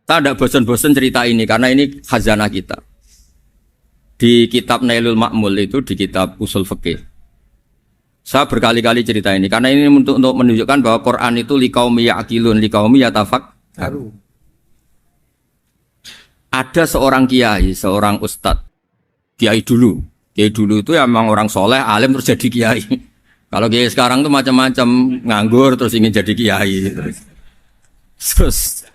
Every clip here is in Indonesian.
Saya tidak bosan-bosan cerita ini karena ini khazanah kita. Di kitab Nailul Ma'mul itu di kitab Usul Fiqih. Saya berkali-kali cerita ini karena ini untuk menunjukkan bahwa Quran itu liqaumi ya'qilun, liqaumi yatafakkarun. Ada seorang kiai, seorang ustadz, kiai dulu. Kiai dulu itu emang orang soleh, alim terus jadi kiai. Kalau kiai sekarang tuh macam-macam, nganggur terus ingin jadi kiai. Terus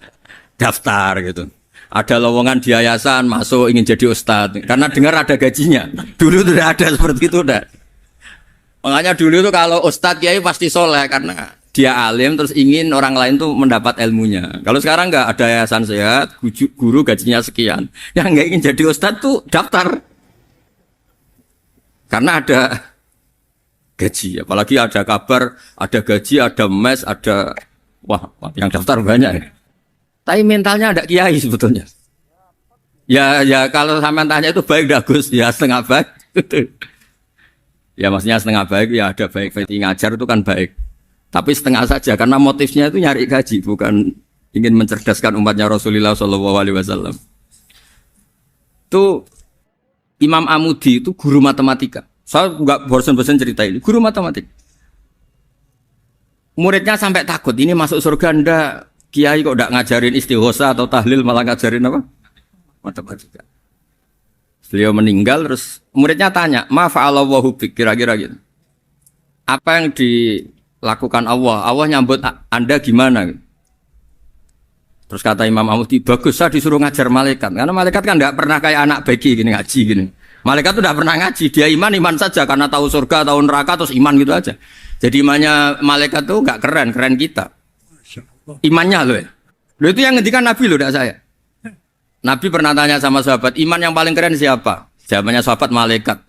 daftar gitu. Ada lowongan di yayasan masuk ingin jadi ustadz karena dengar ada gajinya. Dulu tidak ada seperti itu, udah. Makanya dulu tuh kalau ustadz kiai pasti soleh karena dia alim terus ingin orang lain tuh mendapat ilmunya. Kalau sekarang nggak ada yayasan sehat, guru gajinya sekian. Yang nggak ingin jadi ustadz tuh daftar karena ada gaji. Apalagi ada kabar, ada gaji, ada mes, ada wah yang daftar banyak. Tapi mentalnya ada kiai sebetulnya. Ya kalau sampean tanya itu baik dah Gus, ya setengah baik. Ya maksudnya setengah baik ya ada baik ngajar itu kan baik. Tapi setengah saja karena motifnya itu nyari gaji bukan ingin mencerdaskan umatnya Rasulullah SAW. Itu Imam Amudi itu guru matematika. Saya enggak bosan-bosan cerita ini, guru matematika. Muridnya sampai takut ini masuk surga ndak. Kiai kok enggak ngajarin istighosa atau tahlil malah ngajarin apa? Matematika. Beliau meninggal terus muridnya tanya, "Ma fa'alallahu bik?" Kira-kira gitu. Apa yang dilakukan Allah? Allah nyambut Anda gimana? Terus kata Imam Amudi, "Bagus saya disuruh ngajar malaikat." Karena malaikat kan enggak pernah kayak anak beki gini ngaji gini. Malaikat itu enggak pernah ngaji, dia iman saja karena tahu surga, tahu neraka terus iman gitu aja. Jadi imannya malaikat tuh enggak keren kita. Imannya loh ya. Loh itu yang ngendikan Nabi loh, tidak saya. Nabi pernah tanya sama sahabat, iman yang paling keren siapa? Jawabannya sahabat malaikat.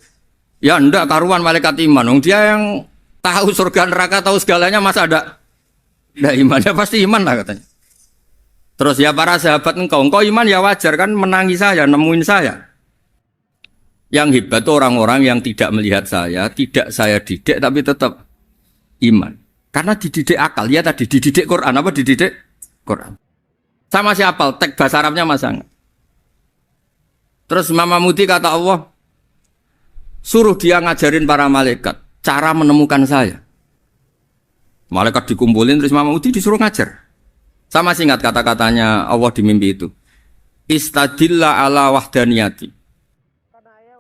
Ya enggak, karuan malaikat iman. Dia yang tahu surga neraka, tahu segalanya masa ada imannya pasti iman lah katanya. Terus ya para sahabat engkau iman ya wajar kan menangi saya, nemuin saya. Yang hebat itu orang-orang yang tidak melihat saya, tidak saya didik tapi tetap iman. Karena dididik akal, ya tadi dididik Quran, apa dididik Quran. Sama siapa? Teks bahasa Arabnya masa enggak? Terus Imam Amudi kata Allah, suruh dia ngajarin para malaikat cara menemukan saya. Malaikat dikumpulin terus Imam Amudi disuruh ngajar. Sama singkat kata-katanya Allah di mimpi itu. Istadilla ala wahdaniyati.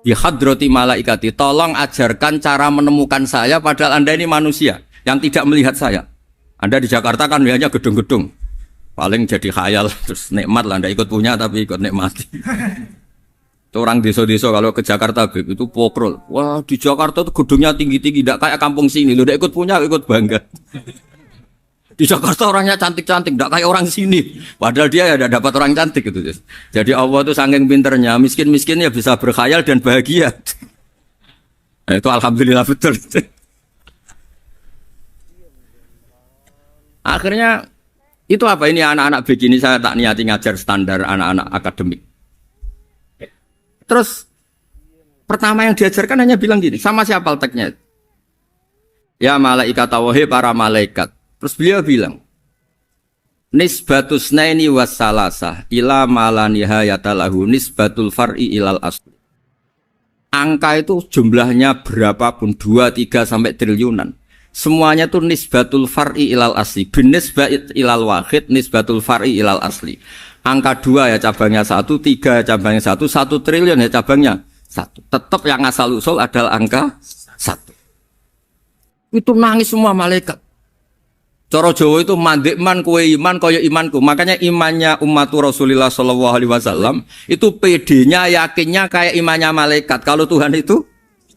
Bi hadrati malaikati. Tolong ajarkan cara menemukan saya padahal Anda ini manusia yang tidak melihat saya. Anda di Jakarta kan melihatnya gedung-gedung. Paling jadi khayal terus nikmat lah, Anda ikut punya tapi ikut nikmati. Itu orang desa-desa kalau ke Jakarta itu pokrol. Wah di Jakarta tuh gedungnya tinggi-tinggi, tidak kayak kampung sini. Lu udah ikut punya, ikut bangga. Di Jakarta orangnya cantik-cantik, tidak kayak orang sini. Padahal dia ya dapat orang cantik gitu. Jadi Allah tuh saking pinternya, miskin-miskin ya bisa berkhayal dan bahagia. Nah, itu alhamdulillah betul. Akhirnya itu apa ini anak-anak begini saya tak niati ngajar standar anak-anak akademik. Terus pertama yang diajarkan hanya bilang gini, sama siapa teknya? Ya malaikat wahi para malaikat. Terus beliau bilang, nisbatus naini wassalasah ila malanihayatalahu nisbatul far'i ilal asli. Angka itu jumlahnya berapapun 2, 3 sampai triliunan. Semuanya itu nisbatul far'i ilal asli. Binisbat ilal wahid nisbatul far'i ilal asli. Angka 2 ya cabangnya 1, 3 ya cabangnya 1, 1 triliun ya cabangnya 1. Tetap yang asal usul adalah angka 1. Itu nangis semua malaikat. Cara Jawa itu mandekman kowe iman kaya imanku. Makanya imannya umatur Rasulullah SAW itu PD-nya yakinnya kayak imannya malaikat. Kalau Tuhan itu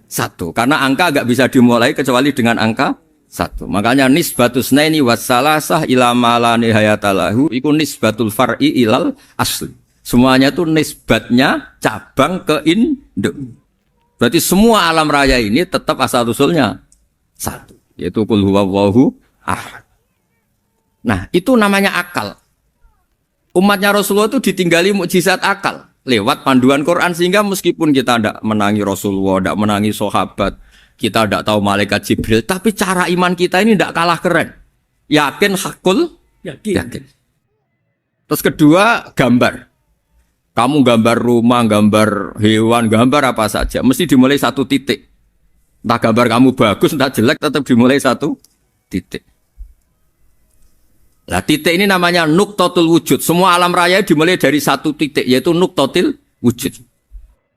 1. Karena angka enggak bisa dimulai kecuali dengan angka 1. Makanya nisbatus naini wassalasah ila malani hayatalahu iku nisbatul far'i ilal asli. Semuanya itu nisbatnya cabang ke induk. Berarti semua alam raya ini tetap asal usulnya 1, yaitu qul huwallahu ahad. Nah, itu namanya akal. Umatnya Rasulullah itu ditinggali mukjizat akal lewat panduan Quran sehingga meskipun kita tidak menangi Rasulullah, tidak menangi sahabat, kita tidak tahu malaikat Jibril, tapi cara iman kita ini tidak kalah keren. Yakin hakul yakin. Terus kedua, gambar. Kamu gambar rumah, gambar hewan, gambar apa saja, mesti dimulai satu titik. Entah gambar kamu bagus, entah jelek, tetap dimulai satu titik. Nah, titik ini namanya nuqtatul wujud. Semua alam raya dimulai dari satu titik, yaitu nuqtatul wujud.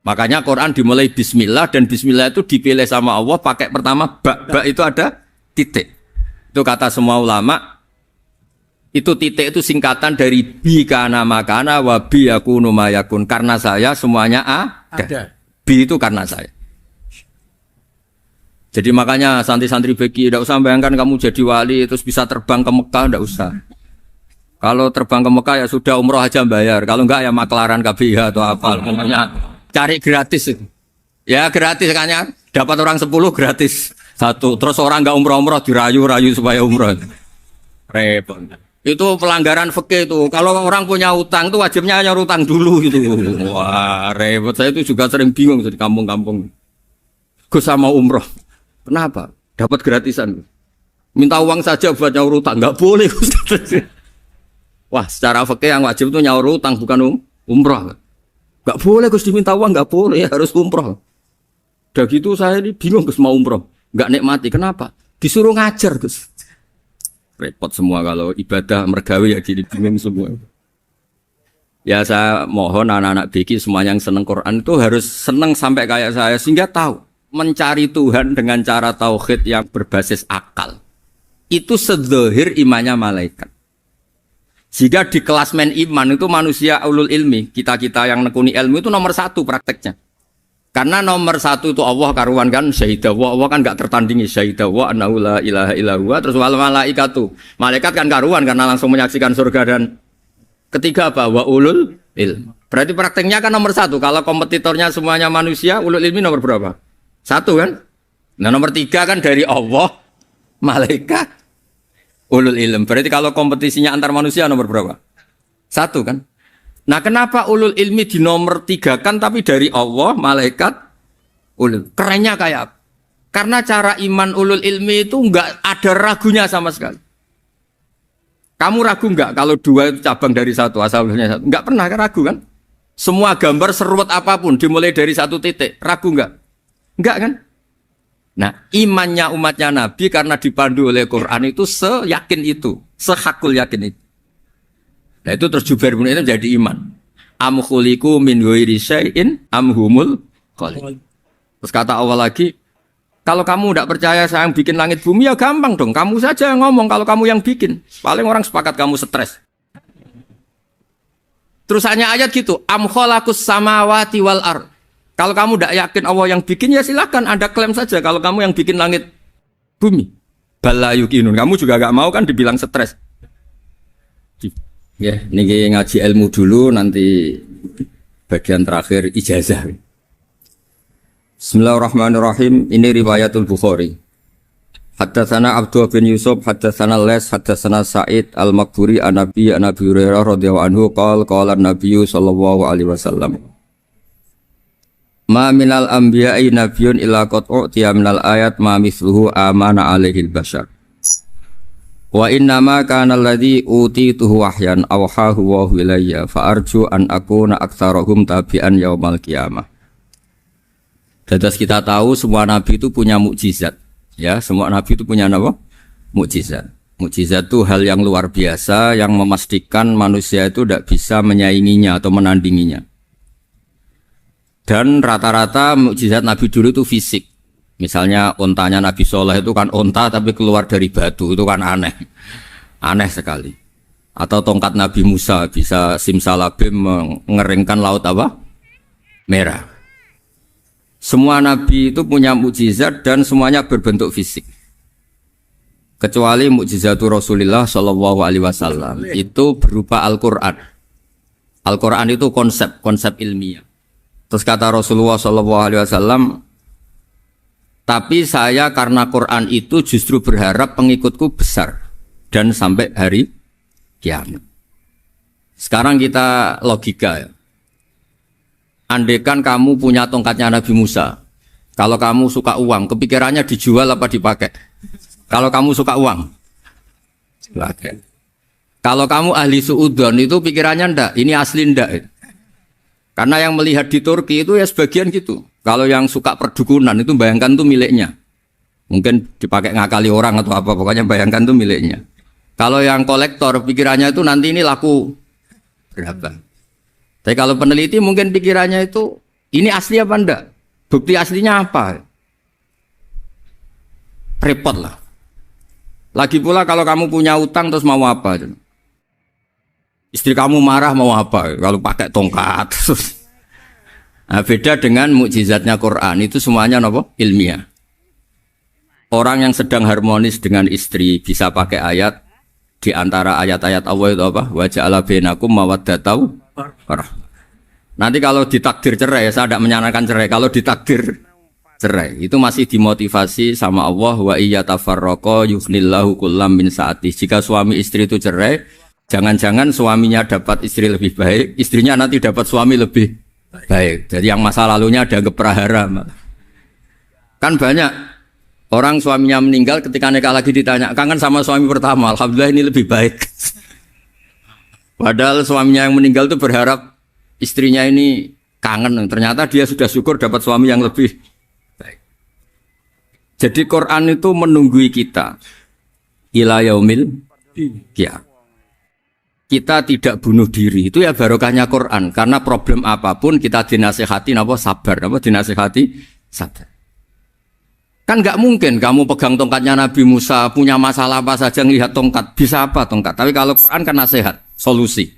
Makanya Quran dimulai bismillah, dan bismillah itu dipilih sama Allah pakai pertama ba itu ada titik. Itu kata semua ulama. Itu titik itu singkatan dari bi kana makana wa bi yakunu mayakun. Karena saya semuanya ada. Bi itu karena saya. Jadi makanya santri-santri beki tidak usah bayangkan kamu jadi wali terus bisa terbang ke Mekah, tidak usah. Kalau terbang ke Mekah ya sudah umroh aja bayar. Kalau enggak ya maklaran KBH atau apa. Pokoknya cari gratis itu. Ya gratis kan ya. Dapat orang 10 gratis satu. Terus orang enggak umroh-umroh dirayu-rayu supaya umroh. Repot. Itu pelanggaran fikih itu. Kalau orang punya utang itu wajibnya hanya utang dulu gitu. Wah, repot. Saya itu juga sering bingung di kampung-kampung. Gus sama umroh. Kenapa? Dapat gratisan. Minta uang saja buat nyaur utang, enggak boleh. Wah, secara fikih yang wajib itu nyaur utang bukan umroh. Enggak boleh Gus diminta uang, enggak boleh, harus umroh. Udah gitu saya ini bingung Gus mau umroh, enggak nikmati. Kenapa? Disuruh ngajar Gus. Repot semua kalau ibadah mergawe ya jadi bingung semua. Ya saya mohon anak-anak BK semua yang seneng Quran itu harus seneng sampai kayak saya sehingga tahu mencari Tuhan dengan cara tauhid yang berbasis akal. Itu sedzahir imannya malaikat. Jika di klasmen iman itu manusia ulul ilmi, kita-kita yang nekuni ilmu itu nomor 1 prakteknya. Karena nomor 1 itu Allah karuan kan syahidah wa, Allah kan enggak tertandingi syahidah wa annahu la ilaha illa huwa. Terus wal malaikatu, malaikat kan karuan karena langsung menyaksikan surga. Dan ketiga apa? Wa ulul ilm. Berarti prakteknya kan nomor 1. Kalau kompetitornya semuanya manusia, ulul ilmi nomor berapa? 1 kan? Nah nomor 3 kan dari Allah, malaikat, ulul ilm. Berarti kalau kompetisinya antar manusia nomor berapa? 1 kan? Nah kenapa ulul ilmi di nomor 3 kan tapi dari Allah, malaikat, ulul. Kerennya kayak apa? Karena cara iman ulul ilmi itu enggak ada ragunya sama sekali. Kamu ragu enggak kalau 2 itu cabang dari 1, asalnya 1? Enggak pernah ragu kan? Semua gambar seruat apapun dimulai dari 1 titik, ragu enggak? Enggak kan? Nah imannya umatnya Nabi karena dipandu oleh Quran itu seyakin itu, sehakul yakin itu. Nah itu terus Jubair bin Mut'im jadi iman. Am khuliqu min ghairi syai'in am humul khaliq. Terus kata Allah lagi, kalau kamu tidak percaya saya yang bikin langit bumi ya gampang dong. Kamu saja yang ngomong kalau kamu yang bikin. Paling orang sepakat kamu stres. Terus hanya ayat gitu, am khalaqus samawati wal ard. Kalau kamu tidak yakin Allah yang bikin ya silakan Anda klaim saja kalau kamu yang bikin langit bumi. Bala yuqinun. Kamu juga gak mau kan dibilang stres. Ya, ini ngaji ilmu dulu, nanti bagian terakhir ijazah. Bismillahirrahmanirrahim. Ini riwayatul Bukhari. Haddatsana Abdullah bin Yusuf, haddatsana Les, haddatsana Sa'id al-Maqburi an Nabi Hurairah radhiyallahu anhu qala an-nabiy sallallahu alaihi wasallam. Ma minal anbiya'i nabiyyun illa qad u'tiya minal ayat ma mithluhu amana alaihil bashar. Wa innama kana alladhi utituhu wahyan awhahu wa ilayya fa arju an akuna aktsarahum tabi'an yaumal qiyamah. Dados kita tahu semua nabi itu punya mukjizat. Ya, semua nabi itu punya apa? Mukjizat. Mukjizat itu hal yang luar biasa yang memastikan manusia itu tidak bisa menyainginya atau menandinginya. Dan rata-rata mukjizat nabi dulu itu fisik. Misalnya ontanya Nabi Soleh itu kan onta tapi keluar dari batu, itu kan aneh. Aneh sekali. Atau tongkat Nabi Musa bisa simsalabim mengeringkan laut apa? Merah. Semua Nabi itu punya mukjizat dan semuanya berbentuk fisik. Kecuali mukjizatul Rasulullah Shallallahu Alaihi Wasallam itu berupa Al-Quran. Al-Quran itu konsep ilmiah. Terus kata Rasulullah Shallallahu Alaihi Wasallam, tapi saya karena Quran itu justru berharap pengikutku besar dan sampai hari kiamat. Sekarang kita logika ya. Andaikan kamu punya tongkatnya Nabi Musa, kalau kamu suka uang, kepikirannya dijual apa dipakai? Kalau kamu suka uang, dipakai. Kalau kamu ahli suudon itu pikirannya ndak, ini asli ndak. Karena yang melihat di Turki itu ya sebagian gitu. Kalau yang suka perdukunan itu bayangkan tuh miliknya. Mungkin dipakai ngakali orang atau apa, pokoknya bayangkan tuh miliknya. Kalau yang kolektor pikirannya itu nanti ini laku berapa. Tapi kalau peneliti mungkin pikirannya itu ini asli apa ndak? Bukti aslinya apa? Repot lah. Lagi pula kalau kamu punya utang terus mau apa? Istri kamu marah mau apa? Kalau pakai tongkat. Nah, beda dengan mukjizatnya Quran itu semuanya apa? Ilmiah. Orang yang sedang harmonis dengan istri bisa pakai ayat di antara ayat-ayat Allah itu apa? Wa ja'ala bainakum mawaddatan warahmah. Nanti kalau ditakdir cerai, saya tidak menyarankan cerai. Kalau ditakdir cerai, itu masih dimotivasi sama Allah wa iyatafarraqa yughnillahu kullam min sa'ati. Jika suami istri itu cerai, jangan-jangan suaminya dapat istri lebih baik, istrinya nanti dapat suami lebih baik. Jadi yang masa lalunya ada keprahara. Kan banyak orang suaminya meninggal ketika nikah lagi ditanya, kangen sama suami pertama, alhamdulillah ini lebih baik. Padahal suaminya yang meninggal itu berharap istrinya ini kangen, ternyata dia sudah syukur dapat suami yang lebih baik. Jadi Quran itu menunggui kita ila yaumil qiyamah. Kita tidak bunuh diri, itu ya barokahnya Quran. Karena problem apapun kita dinasihati apa sabar, apa dinasihati sabar. Kan nggak mungkin kamu pegang tongkatnya Nabi Musa, punya masalah apa saja ngelihat tongkat, bisa apa tongkat. Tapi kalau Quran kan nasihat, solusi.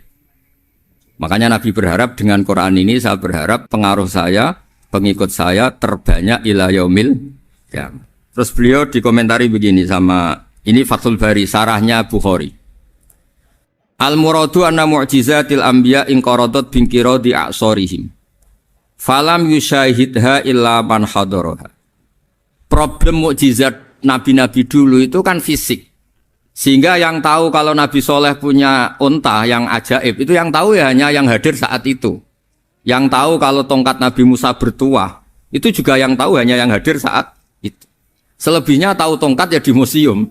Makanya Nabi berharap dengan Quran ini, saya berharap pengaruh saya, pengikut saya terbanyak ila yaumil qiyamah. Terus beliau dikomentari begini sama, ini Fathul Bari, sarahnya Bukhari. Al-muradu anna mu'jizatil anbiya inqaradat binqiradi a'sorihim. Falam yusyahidha illa man hadaraha. Problem mukjizat nabi-nabi dulu itu kan fisik. Sehingga yang tahu kalau Nabi Soleh punya unta yang ajaib, itu yang tahu ya hanya yang hadir saat itu. Yang tahu kalau tongkat Nabi Musa bertuah, itu juga yang tahu hanya yang hadir saat itu. Selebihnya tahu tongkat ya di museum.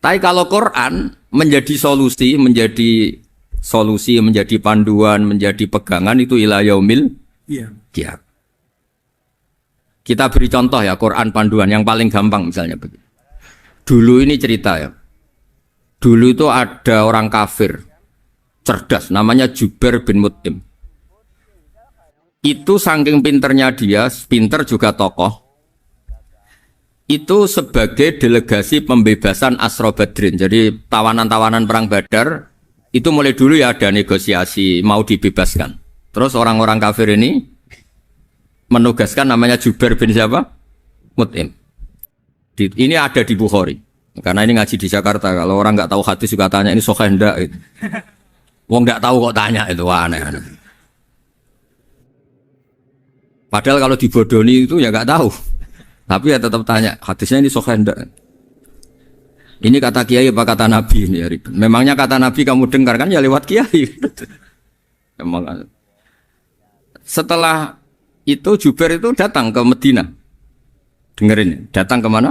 Tapi kalau Quran menjadi solusi, menjadi panduan, menjadi pegangan itu ila yaumil qiyamah. Kita beri contoh ya Quran panduan yang paling gampang misalnya begini. Dulu ini cerita ya. Dulu itu ada orang kafir cerdas namanya Jubair bin Mut'im. Itu saking pinternya dia, pinter juga tokoh. Itu sebagai delegasi pembebasan Asra Badrin. Jadi tawanan-tawanan perang Badar itu mulai dulu ya ada negosiasi mau dibebaskan. Terus orang-orang kafir ini menugaskan namanya Jubair bin siapa? Mut'im. Ini ada di Bukhari. Karena ini ngaji di Jakarta. Kalau orang nggak tahu hadis juga tanya ini sahih ndak gitu. Wong nggak tahu kok tanya itu aneh. Padahal kalau dibodoni itu ya nggak tahu. Tapi ya tetap tanya hadisnya ini sahih ndak. Ini kata kiai apa kata nabi ini ya. Memangnya kata nabi kamu dengar kan ya lewat kiai. Memang. Setelah itu Jubair itu datang ke Medina. Dengerin, datang ke mana?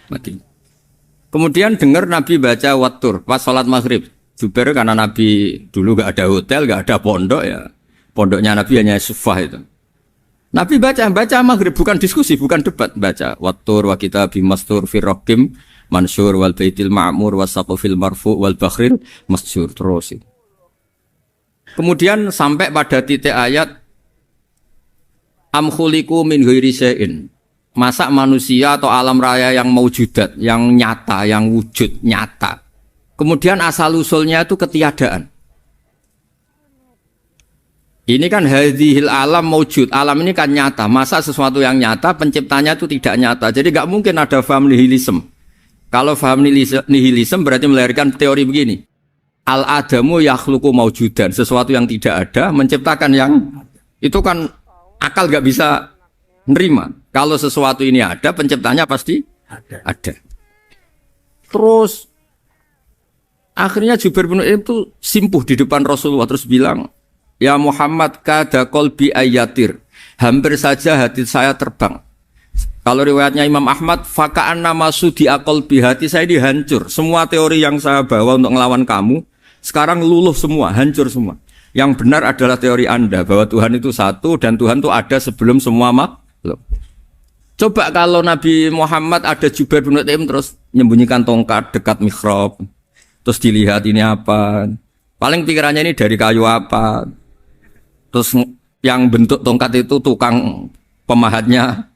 Madinah. Kemudian dengar Nabi baca Wattur pas sholat maghrib. Jubair karena Nabi dulu gak ada hotel, gak ada pondok ya. Pondoknya Nabi hanya sufah itu. Nabi baca maghrib, bukan diskusi, bukan debat. Baca Wattur wa kitabim mastur firrokim mansur wal baitil ma'mur wasaqufil marfu wal bakhril masjur terus. Kemudian sampai pada titik ayat am khuliqu min ghairi syai'in. Masa manusia atau alam raya yang maujudat, yang nyata, yang wujud nyata. Kemudian asal-usulnya itu ketiadaan. Ini kan hadhil alam maujud. Alam ini kan nyata. Masa sesuatu yang nyata, penciptanya itu tidak nyata. Jadi gak mungkin ada faham nihilisme. Kalau faham nihilisme berarti melahirkan teori begini. Al-adamu yakhluqu maujudan. Sesuatu yang tidak ada, menciptakan yang... Itu kan akal gak bisa nerima. Kalau sesuatu ini ada, penciptanya pasti ada. Terus akhirnya Jubair bin Mut'im itu simpuh di depan Rasulullah terus bilang, "Ya Muhammad kada qalbi ayatir." Hampir saja hati saya terbang. Kalau riwayatnya Imam Ahmad, faka'anna masudi akal bihati, saya ini hancur. Semua teori yang saya bawa untuk ngelawan kamu, sekarang luluh semua, hancur semua. Yang benar adalah teori Anda, bahwa Tuhan itu satu, dan Tuhan itu ada sebelum semua makhluk. Coba kalau Nabi Muhammad ada Jubair bin Mut'im terus menyembunyikan tongkat dekat mihrab, terus dilihat ini apa, paling pikirannya ini dari kayu apa, terus yang bentuk tongkat itu tukang pemahatnya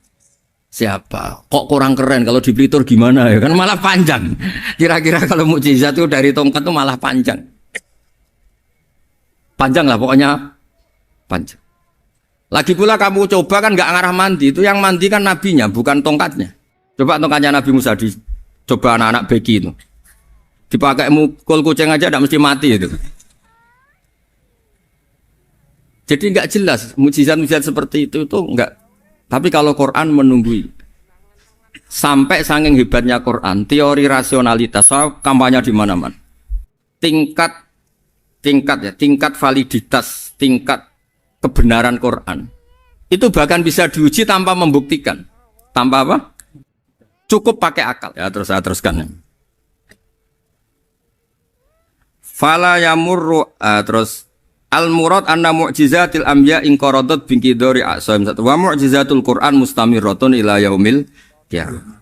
siapa? Kok kurang keren kalau dipelitur gimana ya? Kan malah panjang. Kira-kira kalau mukjizat itu dari tongkat itu malah panjang. Panjang lah pokoknya panjang. Lagi pula kamu coba kan nggak ngarah mandi, itu yang mandi kan nabinya bukan tongkatnya. Coba tongkatnya Nabi Musa coba anak-anak beki itu. Dipakai mukul kucing aja tidak mesti mati itu. Jadi nggak jelas mukjizat-mukjizat seperti itu nggak. Tapi kalau Quran menunggui sampai saking hebatnya Quran, teori rasionalitas, soal kampanye di mana-mana. Tingkat validitas, tingkat kebenaran Quran itu bahkan bisa diuji tanpa membuktikan. Tanpa apa? Cukup pakai akal. Ya terus saya teruskan. Fala yamurru terus al-murad anna mu'jizatil anbiya in qaradat bi qidari asam wa mu'jizatul Qur'an mustamirratun ila yaumil qiyamah.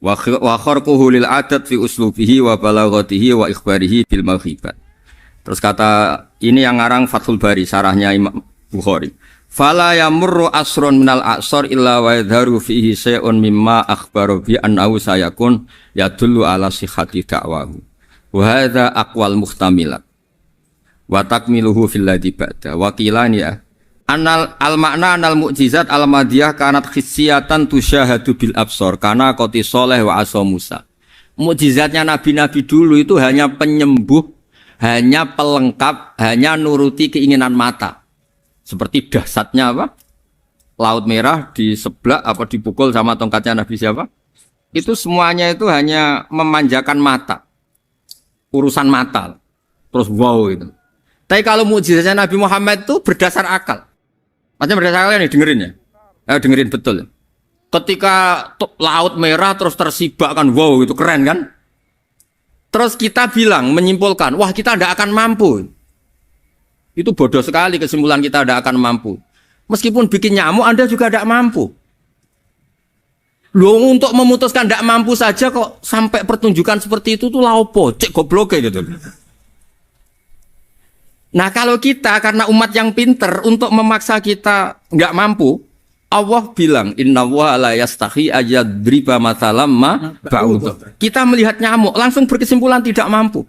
Wa kharquhu lil adat fi uslubihi wa balaghatihi wa ikhbarihi bil maghibat. Terus kata ini yang ngarang Fathul Bari sarahnya Imam Bukhari. Fala yamurru asrun minal a'sar illa wa yadharu fihi syai'un mimma akhbaru bi annahu sayakun yadullu ala sihhati da'wahu. Wa hadza aqwal muhtamilat. Wa takmiluhu fil ladzi ba'da wa qilani ya anal al makna anal mukjizat al madiyah kanat khissiyatan tusyahadu bil absar kana qati sholeh wa asa Musa. Mukjizatnya nabi-nabi dulu itu hanya penyembuh, hanya pelengkap, hanya nuruti keinginan mata. Seperti dahsyatnya apa? Laut Merah di sebelah apa dipukul sama tongkatnya Nabi siapa? Itu semuanya itu hanya memanjakan mata. Urusan mata. Terus wow itu. Tapi kalau mukjizatnya Nabi Muhammad itu berdasar akal. Maksudnya berdasar akal nih dengerin ya. Dengerin betul. Ketika Laut Merah terus tersibak kan wow itu keren kan? Terus kita bilang menyimpulkan, wah kita tidak akan mampu. Itu bodoh sekali kesimpulan kita tidak akan mampu. Meskipun bikin nyamuk Anda juga tidak mampu. Loh untuk memutuskan tidak mampu saja kok sampai pertunjukan seperti itu tuh laopo, cek goblok gitu. Nah kalau kita karena umat yang pinter untuk memaksa kita nggak mampu, Allah bilang innallaha la yastahi ayadriba mathalam ma ba'ud. Kita melihat nyamuk langsung berkesimpulan tidak mampu.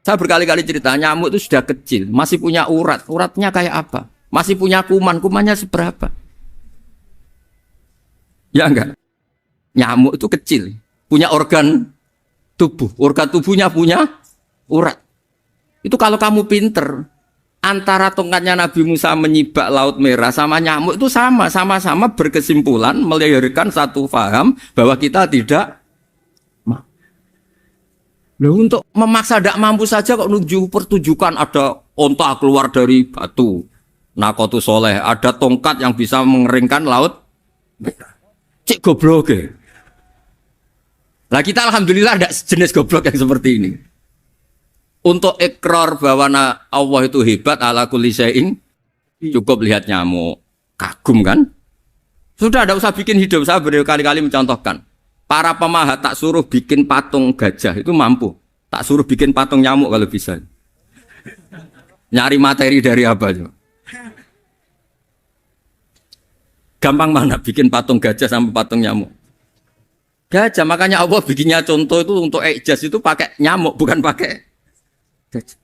Saya berkali-kali cerita nyamuk itu sudah kecil, masih punya urat, uratnya kayak apa? Masih punya kuman, kumannya seberapa? Ya enggak? Nyamuk itu kecil, punya organ tubuhnya punya urat. Itu kalau kamu pinter, antara tongkatnya Nabi Musa menyibak Laut Merah sama nyamuk itu sama-sama berkesimpulan melahirkan satu faham bahwa kita tidak mampu. Loh, untuk memaksa tidak mampu saja kok menuju pertunjukan ada onta keluar dari batu, Naqatu Soleh, ada tongkat yang bisa mengeringkan Laut Merah. Cik goblok ya. Lah kita alhamdulillah ada jenis goblok yang seperti ini. Untuk ikrar bahwa Allah itu hebat ala kulli syai'in, cukup lihat nyamuk, kagum kan? Sudah ada usah bikin hidup. Saya berkali-kali mencontohkan. Para pemahat tak suruh bikin patung gajah itu mampu. Tak suruh bikin patung nyamuk kalau bisa. Nyari materi dari apa coba? Gampang mana bikin patung gajah sama patung nyamuk? Gajah, makanya Allah bikinnya contoh itu untuk ijaz itu pakai nyamuk bukan pakai gajah.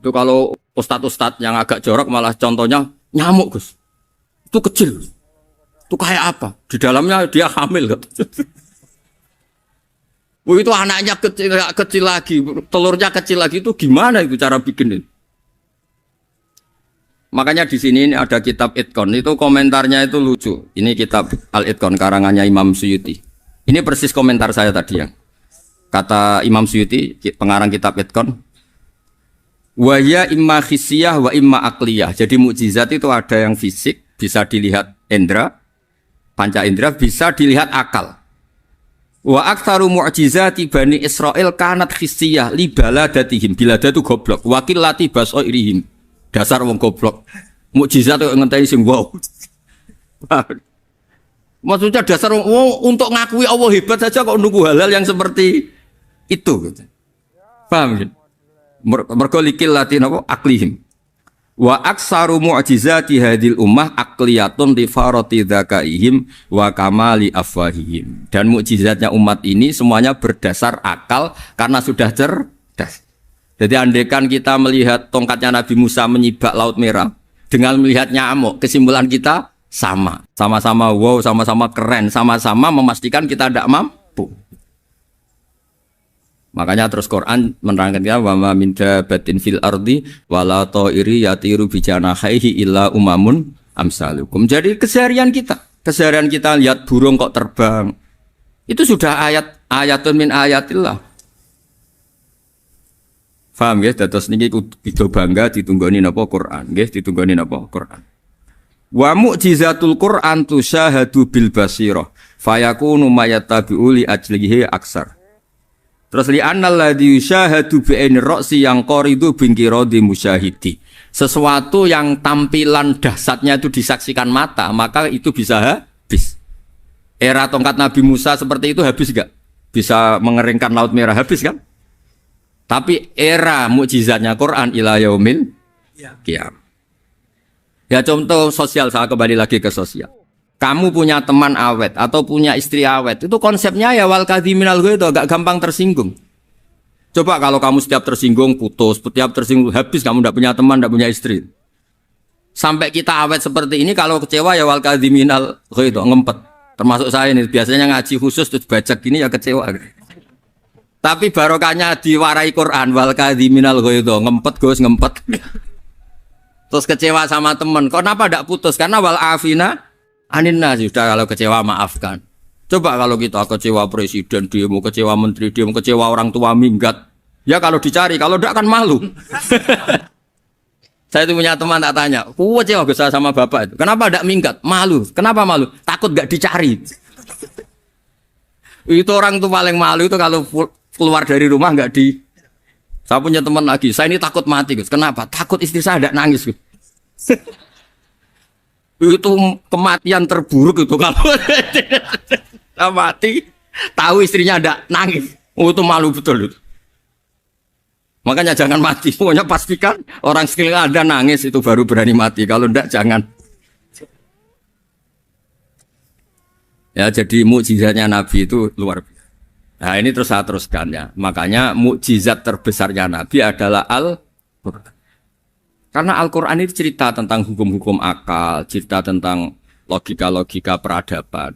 Itu kalau ustadz-ustadz yang agak jorok malah contohnya nyamuk Gus. Itu kecil. Itu kayak apa? Di dalamnya dia hamil. Itu anaknya kecil lagi, telurnya kecil lagi, itu gimana itu cara bikin itu? Makanya di sini ada kitab Itqan, itu komentarnya itu lucu. Ini kitab Al-Itqan karangannya Imam Suyuti. Ini persis komentar saya tadi yang kata Imam Suyuti, pengarang kitab Itqan. Wa ya imma khissiyah wa imma aqliyah. Jadi mukjizat itu ada yang fisik, bisa dilihat indra, panca indra bisa dilihat akal. Wa aktsaru mu'jizati Bani Israil kanat khissiyah li baladatihim. Balada itu goblok. Wakil lati basairihim. Dasar wong goblok. Mukjizat kok ngenteni sing wow. Maksudnya dasar wong untuk ngakui Allah hebat saja kok nunggu hal-hal yang seperti itu gitu. Paham gitu? Mergo likil lati napa aklihim. Wa aksaru mu'jizati hadil ummah aqliyatun li farati dzakaihim wa kamali afwahihim. Dan mukjizatnya umat ini semuanya berdasar akal karena sudah cerdas. Jadi andaikan kita melihat tongkatnya Nabi Musa menyibak Laut Merah dengan melihat nyamuk, kesimpulan kita sama. Sama-sama wow, sama-sama keren, sama-sama memastikan kita tidak mampu. Makanya terus Quran menerangkan kita wa ma min dabatin fil ardi wala ta'iri yatiru bi janahihi illa umamun amsalukum. Jadi keseharian kita lihat burung kok terbang. Itu sudah ayatun min ayatillah. Paham ya? Dados niki kudu bangga ditunggoni napa Quran, nggih ditunggoni napa Quran. Wa mu'jizatul Quran tusyahadu bil basirah fayakunu mayattabi'u li ajlihi aksar. Terus li annal ladzi yusyahadu bi aini ra'si yang qaridu bingkiradi musyahidi. Sesuatu yang tampilan dahsyatnya itu disaksikan mata, maka itu bisa habis. Era tongkat Nabi Musa seperti itu habis enggak? Bisa mengeringkan Laut Merah habis kan? Tapi era mukjizatnya Quran ila yaumil qiyamah. Ya contoh sosial, saya kembali lagi ke sosial. Kamu punya teman awet atau punya istri awet, itu konsepnya ya wal kadhiminal ghaidh, agak gampang tersinggung. Coba kalau kamu setiap tersinggung putus, setiap tersinggung habis, kamu tidak punya teman, tidak punya istri. Sampai kita awet seperti ini, kalau kecewa ya wal kadhiminal ghaidh, ngempet. Termasuk saya ini, biasanya ngaji khusus terus baca gini ya kecewa. Tapi barokahnya diwarai Quran wal kadhiminal ghaidh, ngempet Gus, ngempet. Terus kecewa sama teman, kenapa tidak putus? Karena wal afina Aninna sudah, kalau kecewa maafkan. Coba kalau kita kecewa presiden demo, kecewa menteri demo, kecewa orang tua minggat. Ya kalau dicari, kalau tidak kan malu. Saya itu punya teman tak tanya, kecewa gak sama bapak itu. Kenapa tidak minggat? Malu. Kenapa malu? Takut gak dicari. Itu orang tuh paling malu itu kalau keluar dari rumah gak di. Saya punya teman lagi, saya ini takut mati Gus. Kenapa? Takut istri saya tidak nangis Gus. Itu kematian terburuk itu kalau mati tahu istrinya ada nangis, itu malu betul itu. Makanya jangan mati, pokoknya pastikan orang sekeliling ada nangis itu baru berani mati, kalau enggak jangan. Ya jadi mukjizatnya Nabi itu luar biasa. Nah ini terus saya teruskan ya, makanya mukjizat terbesarnya Nabi adalah Al-Quran. Karena Al-Quran itu cerita tentang hukum-hukum akal, cerita tentang logika-logika peradaban.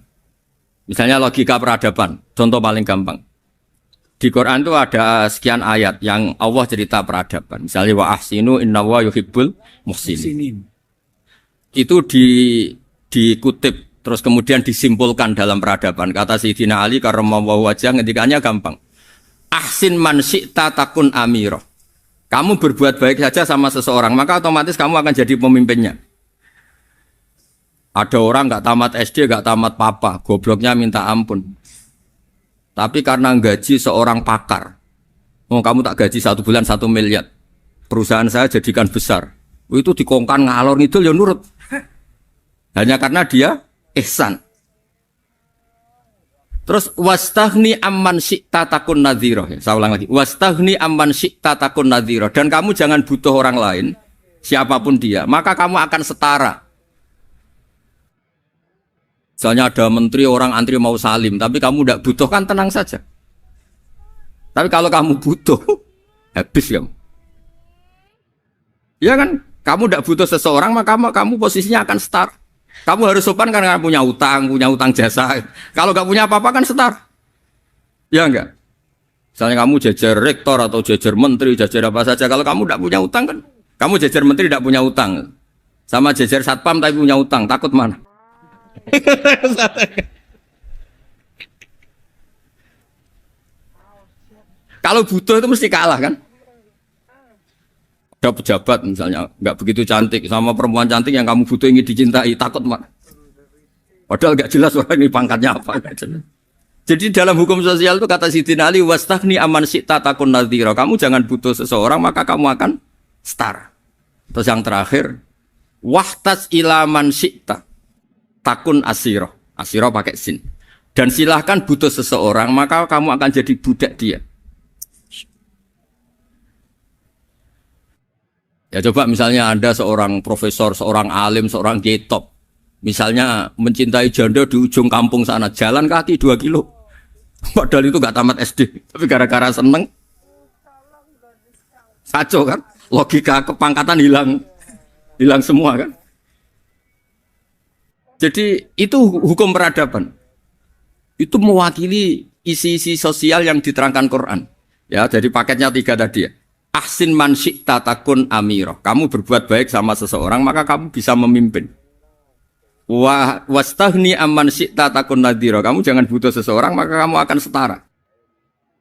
Misalnya logika peradaban, contoh paling gampang. Di Quran itu ada sekian ayat yang Allah cerita peradaban. Misalnya wa ahsinu innallaha yuhibbul muhsinin. Itu dikutip, terus kemudian disimpulkan dalam peradaban. Kata Sayyidina Ali karramallahu wajhah ngendikannya gampang. Ahsin man syi'ta takun amirah. Kamu berbuat baik saja sama seseorang, maka otomatis kamu akan jadi pemimpinnya. Ada orang nggak tamat SD, nggak tamat papa, gobloknya minta ampun. Tapi karena gaji seorang pakar, oh kamu tak gaji 1 bulan 1 miliar, perusahaan saya jadikan besar. Itu dikongkan ngalor ngidul ya nurut. Hanya karena dia ihsan. Terus wastaghni amman syi'ta takun nadhira. Saya ulang lagi. Wastaghni amman syi'ta takun nadhira. Dan kamu jangan butuh orang lain, siapapun dia, maka kamu akan setara. Misalnya ada menteri orang antri mau salim, tapi kamu tidak butuh kan tenang saja. Tapi kalau kamu butuh, habis kamu. Ya kan? Kamu tidak butuh seseorang, maka kamu posisinya akan setara. Kamu harus sopan karena punya utang jasa. Kalau nggak punya apa-apa kan setara. Ya enggak? Misalnya kamu jajar rektor atau jajar menteri, jajar apa saja. Kalau kamu tidak punya utang kan, kamu jajar menteri tidak punya utang. Sama jajar satpam tapi punya utang, takut mana? Kalau butuh itu mesti kalah kan? Ada pejabat misalnya nggak begitu cantik sama perempuan cantik yang kamu butuh ingin dicintai, takut mak. Padahal gak jelas orang ini pangkatnya apa. Gak jelas. Jadi dalam hukum sosial itu kata Sidina Ali, wastahni aman syi'ta takun nadhira. Kamu jangan butuh seseorang maka kamu akan setara. Terus yang terakhir, wahtas ilaman syi'ta takun asiro. Asiro pakai sin. Dan silahkan butuh seseorang maka kamu akan jadi budak dia. Ya coba misalnya Anda seorang profesor, seorang alim, seorang kiai top. Misalnya mencintai janda di ujung kampung sana, jalan kaki 2 kilo. Padahal itu gak tamat SD, tapi gara-gara seneng kacau kan, logika kepangkatan hilang semua kan. Jadi itu hukum peradaban, itu mewakili isi-isi sosial yang diterangkan Quran. Ya, jadi paketnya 3 tadi ya. Ahsin man syi'ta takun amiro. Kamu berbuat baik sama seseorang maka kamu bisa memimpin. Wastahni amman syi'ta takun nadhira. Kamu jangan butuh seseorang maka kamu akan setara.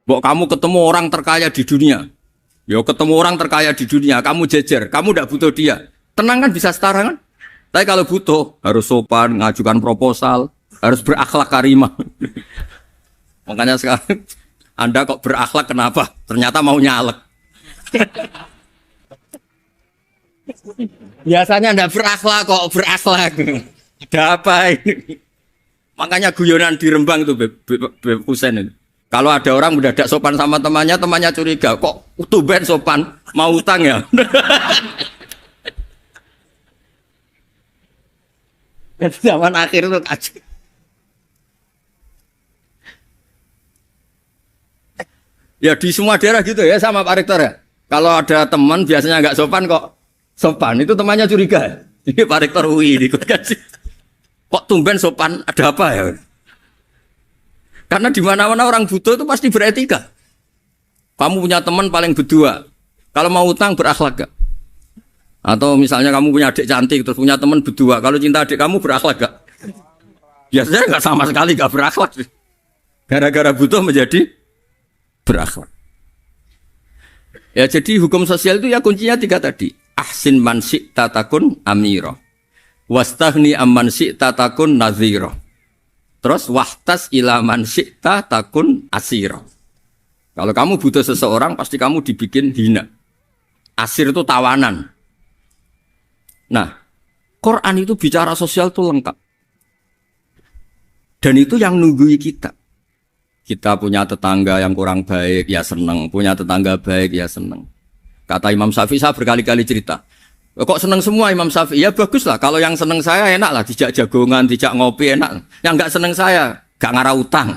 Bok kamu ketemu orang terkaya di dunia. Yo ketemu orang terkaya di dunia, kamu jejer, kamu tidak butuh dia. Tenang kan bisa setara kan? Tapi kalau butuh harus sopan, ngajukan proposal, harus berakhlak karimah. Makanya sekarang Anda kok berakhlak kenapa? Ternyata mau nyalek. Biasanya Anda berakhlak kok berakhlak. Ada apa ini? Makanya guyonan di Rembang itu Beb Husen itu. Kalau ada orang mendadak sopan sama temannya, temannya curiga, kok tumben sopan, mau utang ya? Zaman akhir itu kacau. Ya di semua daerah gitu ya sama Pak Rektor ya. Kalau ada teman biasanya nggak sopan kok sopan, itu temannya curiga. Ini Pak Rektor UI ikut kasih. Kok tumben sopan, ada apa ya? Karena di mana-mana orang butuh itu pasti beretika. Kamu punya teman paling berdua, kalau mau utang berakhlak gak? Atau misalnya kamu punya adik cantik, terus punya teman berdua, kalau cinta adik kamu berakhlak gak? Biasanya nggak sama sekali gak berakhlak. Gara-gara butuh menjadi berakhlak. Ya jadi hukum sosial itu ya kuncinya 3 tadi. Ahsin man syi'ta takun amira. Wastahni amman syi'ta takun nadhira. Terus wahtas ila man syi'ta takun asira. Kalau kamu butuh seseorang pasti kamu dibikin hina. Asir itu tawanan. Nah, Quran itu bicara sosial itu lengkap. Dan itu yang nunggui kita. Kita punya tetangga yang kurang baik, ya seneng. Punya tetangga baik, ya seneng. Kata Imam Syafi'i, saya berkali-kali cerita. Kok seneng semua Imam Syafi'i? Ya bagus lah. Kalau yang seneng saya enak lah. Dijak jagongan, dijak ngopi enak. Yang gak seneng saya, gak ngarah utang.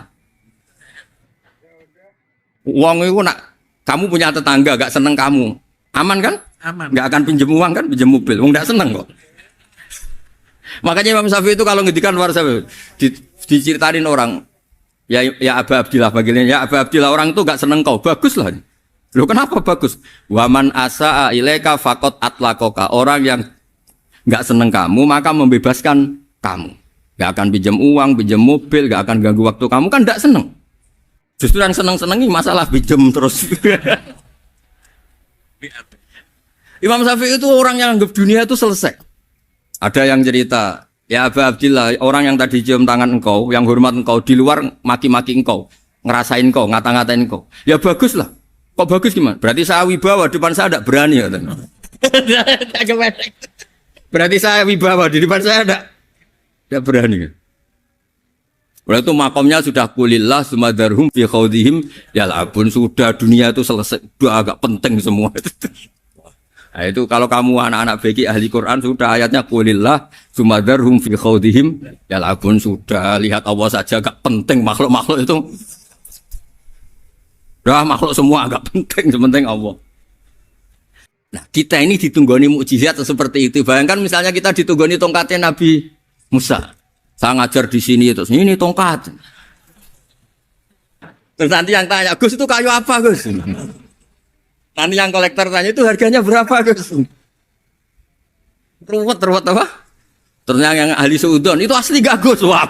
Uang itu nak, kamu punya tetangga gak seneng kamu. Aman kan? Aman. Gak akan pinjem uang kan, pinjem mobil. Uang gak seneng kok. Makanya Imam Syafi'i itu kalau ngedikan luar Syafi'i, diceritain orang. Ya Aba Abdillah bagiannya. Ya Aba Abdillah orang itu gak seneng kau. Bagus lah. Loh kenapa bagus? Waman asa'a ilaika faqad atlaqaka. Orang yang enggak seneng kamu maka membebaskan kamu. Enggak akan pinjam uang, pinjam mobil, enggak akan ganggu waktu kamu kan enggak seneng. Justru yang seneng-senengi masalah pinjam terus. Imam Syafi'i itu orang yang anggap dunia itu selesai. Ada yang cerita, ya Aba Abdillah, orang yang tadi cium tangan engkau, yang hormat engkau di luar maki-maki engkau, ngerasain engkau, ngata-ngatain engkau. Ya bagus lah. Kok bagus gimana? Berarti saya wibawa, depan saya tidak berani. Berarti saya wibawa, di depan saya tidak berani. Berarti itu makomnya sudah kulillah, sumadarhum fi khawdihim, ya labun, sudah dunia itu selesai, sudah agak penting semua. Nah itu kalau kamu anak-anak beki ahli Quran, sudah ayatnya kulillah, sumadarhum fi khawdihim, ya labun, sudah lihat Allah saja agak penting, makhluk-makhluk itu. Dah makhluk semua agak penting, sepenting Allah. Nah kita ini ditunggoni mukjizat seperti itu. Bayangkan misalnya kita ditunggoni tongkatnya Nabi Musa. Saya ngajar di sini terus ini tongkat. Terus nanti yang tanya, Gus itu kayu apa Gus? Nanti yang kolektor tanya itu harganya berapa Gus? Ruwet apa? Terus yang ahli suudon itu asli gak Gus? Wah.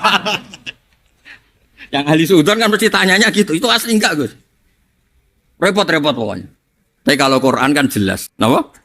Yang ahli suudon kan mesti tanyanya gitu, itu asli enggak Gus? Repot-repot pokoknya. Tapi kalau Quran kan jelas. Kenapa?